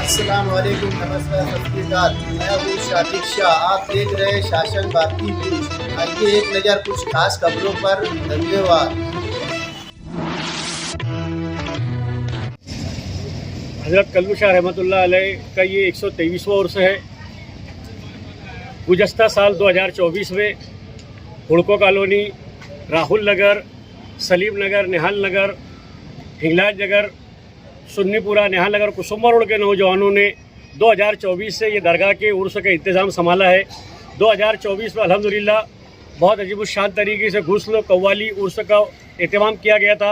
अस्सलाम वालेकुम, नमस्कार, सत श्री अकाल। मैं हूँ शातिक शाह। आप देख रहे हैं शासन भारती न्यूज। आइए एक नज़र कुछ खास खबरों पर। धन्यवाद। हज़रत कल्लू शाह रहमतुल्लाह अलैह का ये 123वां उर्स है। गुज़श्ता साल 2024 में हुड़को कॉलोनी, राहुल नगर, सलीम नगर, निहाल नगर, हिंगलाज नगर, सुन्नीपुरा, निहाल नगर, कुसुम्बा रोड के नौजवानों ने 2024 से ये दरगाह के उर्स का इंतज़ाम संभाला है। 2024 में अल्हम्दुलिल्लाह बहुत अजीबुशान तरीके से गुस्ल कव्वाली उर्स का एहतमाम किया गया था।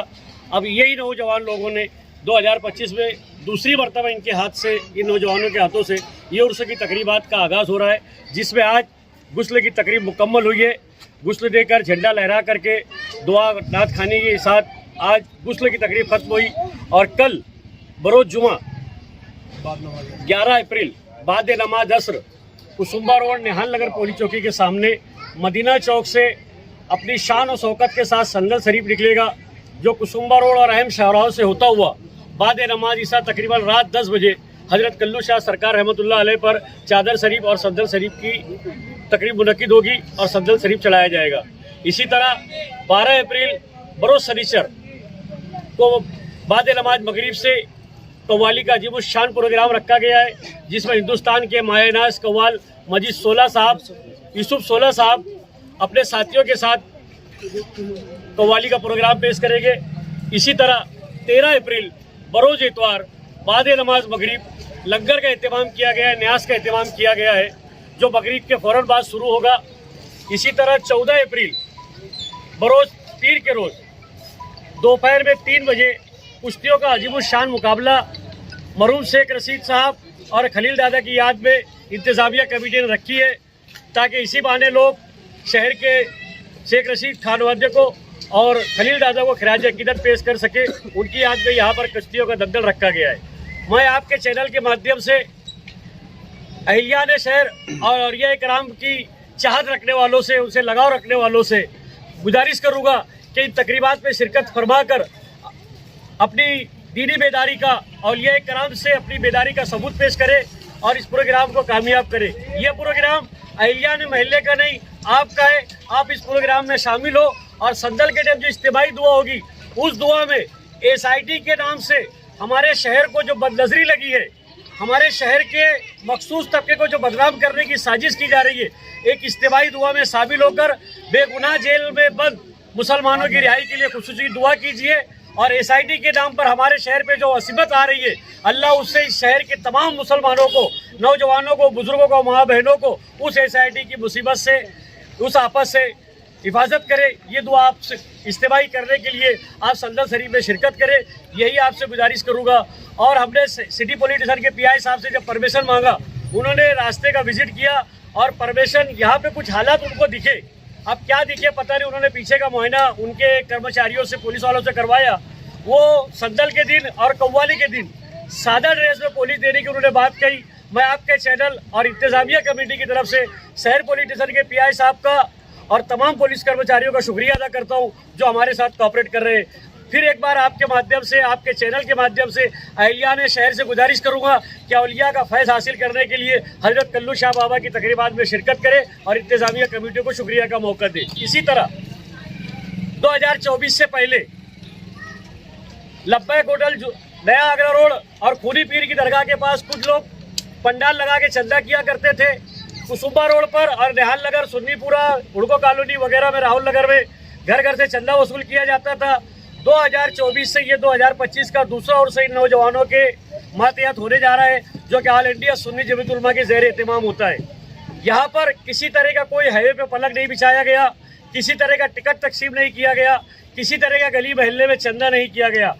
अब यही नौजवान लोगों ने 2025 में दूसरी मरतबा इनके हाथ से, इन नौजवानों के हाथों से ये उर्स की तकरीबात का आगाज़ हो रहा है, जिसमें आज गुस्ल की तकरीब मुकम्मल हुई है। गुस्ल देकर, झंडा लहरा करके, दुआ नात खाने के साथ आज गुस्ल की तकरीब ख़त्म हुई। और कल बरोज़ जुमा 11 अप्रैल बाद नमाज असर कुसुम्बा रोड, निहाल नगर पुलिस चौकी के सामने मदीना चौक से अपनी शान और शौकत के साथ संदल शरीफ निकलेगा, जो कुसुम्बा रोड और अहम शाहराहों से होता हुआ बाद नमाज ईसा तकरीबन रात 10 बजे हज़रत कल्लू शाह सरकार रहमतुल्लाह अलैह पर चादर शरीफ और संदल शरीफ की तकरीब मुनक्किद होगी और संदल शरीफ चढ़ाया जाएगा। इसी तरह 12 अप्रैल बरोज़ शनीचर को बाद नमाज मगरिब से कव्वाली का अजीब शान प्रोग्राम रखा गया है, जिसमें हिंदुस्तान के मायनाज कव्वाल मजीद 16 साहब, यूसुफ 16 साहब अपने साथियों के साथ कव्वाली का प्रोग्राम पेश करेंगे। इसी तरह 13 अप्रैल बरोज़ इतवार बाद नमाज मगरिब लंगर का एहतमाम किया गया है, न्यास का एहतमाम किया गया है, जो मगरिब के फ़ौरन बाद शुरू होगा। इसी तरह 14 अप्रैल बरोज़ पीर के रोज़ दोपहर में 3 बजे कुश्तियों का अजीब शान मुकाबला मरहूम शेख रशीद साहब और खलील दादा की याद में इंतज़ामिया कमेटी ने रखी है, ताकि इसी बहाने लोग शहर के शेख रशीद खानवाद्य को और खलील दादा को खिराज अकीदत पेश कर सके। उनकी याद में यहाँ पर कुश्तियों का दंगल रखा गया है। मैं आपके चैनल के माध्यम से अहिलियान शहर और औलिया कराम की चाहत रखने वालों से, उनसे लगाव रखने वालों से गुजारिश करूँगा कि इन तकरीबात में शिरकत फरमा कर अपनी दीनी बेदारी का, औलिया कराम से अपनी बेदारी का सबूत पेश करे और इस प्रोग्राम को कामयाब करे। यह प्रोग्राम अहिलियान महल्ले का नहीं, आपका है। आप इस प्रोग्राम में शामिल हो और संदल के टाइम जो इज्तिमाई दुआ होगी, उस दुआ में SIT के नाम से हमारे शहर को जो बदनजरी लगी है, हमारे शहर के मखसूस तबके को जो बदनाम करने की साजिश की जा रही है, एक इज्तिमाई दुआ में शामिल होकर बेगुनाह जेल में बंद मुसलमानों की रिहाई के लिए खुसूसी दुआ कीजिए। और SIT के नाम पर हमारे शहर पे जो मुसीबत आ रही है, अल्लाह उससे इस शहर के तमाम मुसलमानों को, नौजवानों को, बुजुर्गों को, माँ बहनों को उस SIT की मुसीबत से, उस आपस से हिफाजत करे। ये दुआ आपसे इज्तिमाई करने के लिए आप संदल शरीफ में शिरकत करें, यही आपसे गुजारिश करूँगा। और हमने सिटी पुलिस स्टेशन के PI साहब से जब परमिशन मांगा, उन्होंने रास्ते का विजिट किया और परमिशन यहाँ पे कुछ हालात उनको दिखे। अब क्या दिखे पता नहीं, उन्होंने पीछे का मुआयना उनके कर्मचारियों से, पुलिस वालों से करवाया। वो संदल के दिन और कव्वाली के दिन सादा ड्रेस में पुलिस देने की उन्होंने बात कही। मैं आपके चैनल और इंतजामिया कमेटी की तरफ से शहर पुलिस स्टेशन के PI साहब का और तमाम पुलिस कर्मचारियों का शुक्रिया अदा करता हूँ, जो हमारे साथ कोऑपरेट कर रहे हैं। फिर एक बार आपके माध्यम से, आपके चैनल के माध्यम से अहिलियान शहर से गुजारिश करूंगा कि औलिया का फैज़ हासिल करने के लिए हज़रत कल्लू शाह बाबा की तकरीबात में शिरकत करें और इंतज़ामिया कमेटियों को शुक्रिया का मौका दे। इसी तरह 2024 से पहले लब्बैक होटल, नया आगरा रोड और खूनी पीर की दरगाह के पास कुछ लोग पंडाल लगा के चंदा किया करते थे। कुसुम्बा रोड पर और निहाल नगर, सुन्नीपुरा, हुड़को कॉलोनी वगैरह में, राहुल नगर में घर घर से चंदा वसूल किया जाता था। 2024 से ये 2025 का दूसरा उर्स इन नौजवानों के मातहत होने जा रहा है, जो कि ऑल इंडिया सुन्नी जमीयत उलमा के ज़ेर एहतमाम होता है। यहाँ पर किसी तरह का कोई हाईवे पे पलक नहीं बिछाया गया, किसी तरह का टिकट तकसीम नहीं किया गया, किसी तरह का गली महल्ले में चंदा नहीं किया गया।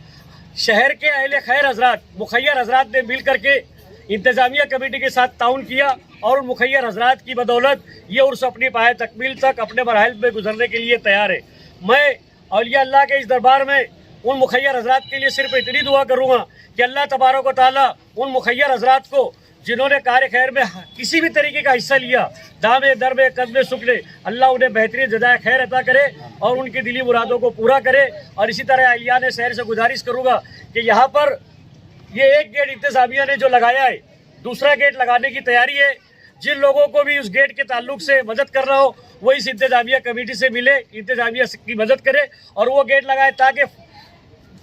शहर के अहले खैर हजरात, मुखैर हजरात ने मिल करके इंतज़ामिया कमेटी के साथ ताउन किया और उन मुखैर हजरात की बदौलत ये उर्स अपनी पाए तकमील तक अपने मराहिल में गुजरने के लिए तैयार है। मैं औलिया अल्लाह के इस दरबार में उन मुखैर हजरात के लिए सिर्फ इतनी दुआ करूँगा कि अल्लाह तबारक व तआला उन मुखैर हजरात को, जिन्होंने कार्य खैर में किसी भी तरीके का हिस्सा लिया, दामे दरमे कदमे सुकले, अल्लाह उन्हें बेहतरीन जज़ाए खैर अता करे और उनकी दिली मुरादों को पूरा करे। और इसी तरह अहिलियान शहर से गुजारिश करूँगा कि यहाँ पर ये एक गेट इंतजामिया ने जो लगाया है, दूसरा गेट लगाने की तैयारी है। जिन लोगों को भी उस गेट के ताल्लुक से मदद कर रहा हो वो इस इंतजामिया कमेटी से मिले, इंतजामिया की मदद करे और वो गेट लगाए ताकि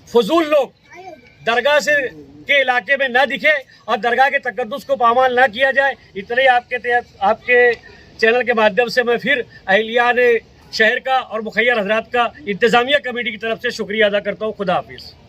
फजूल लोग दरगाह से के इलाके में ना दिखे और दरगाह के तकद्दुस को पामाल ना किया जाए। इतने आपके चैनल के माध्यम से मैं फिर अहलियान शहर का और मुखैर हजरात का इंतजामिया कमेटी की तरफ से शुक्रिया अदा करता हूँ। खुदा हाफिज़।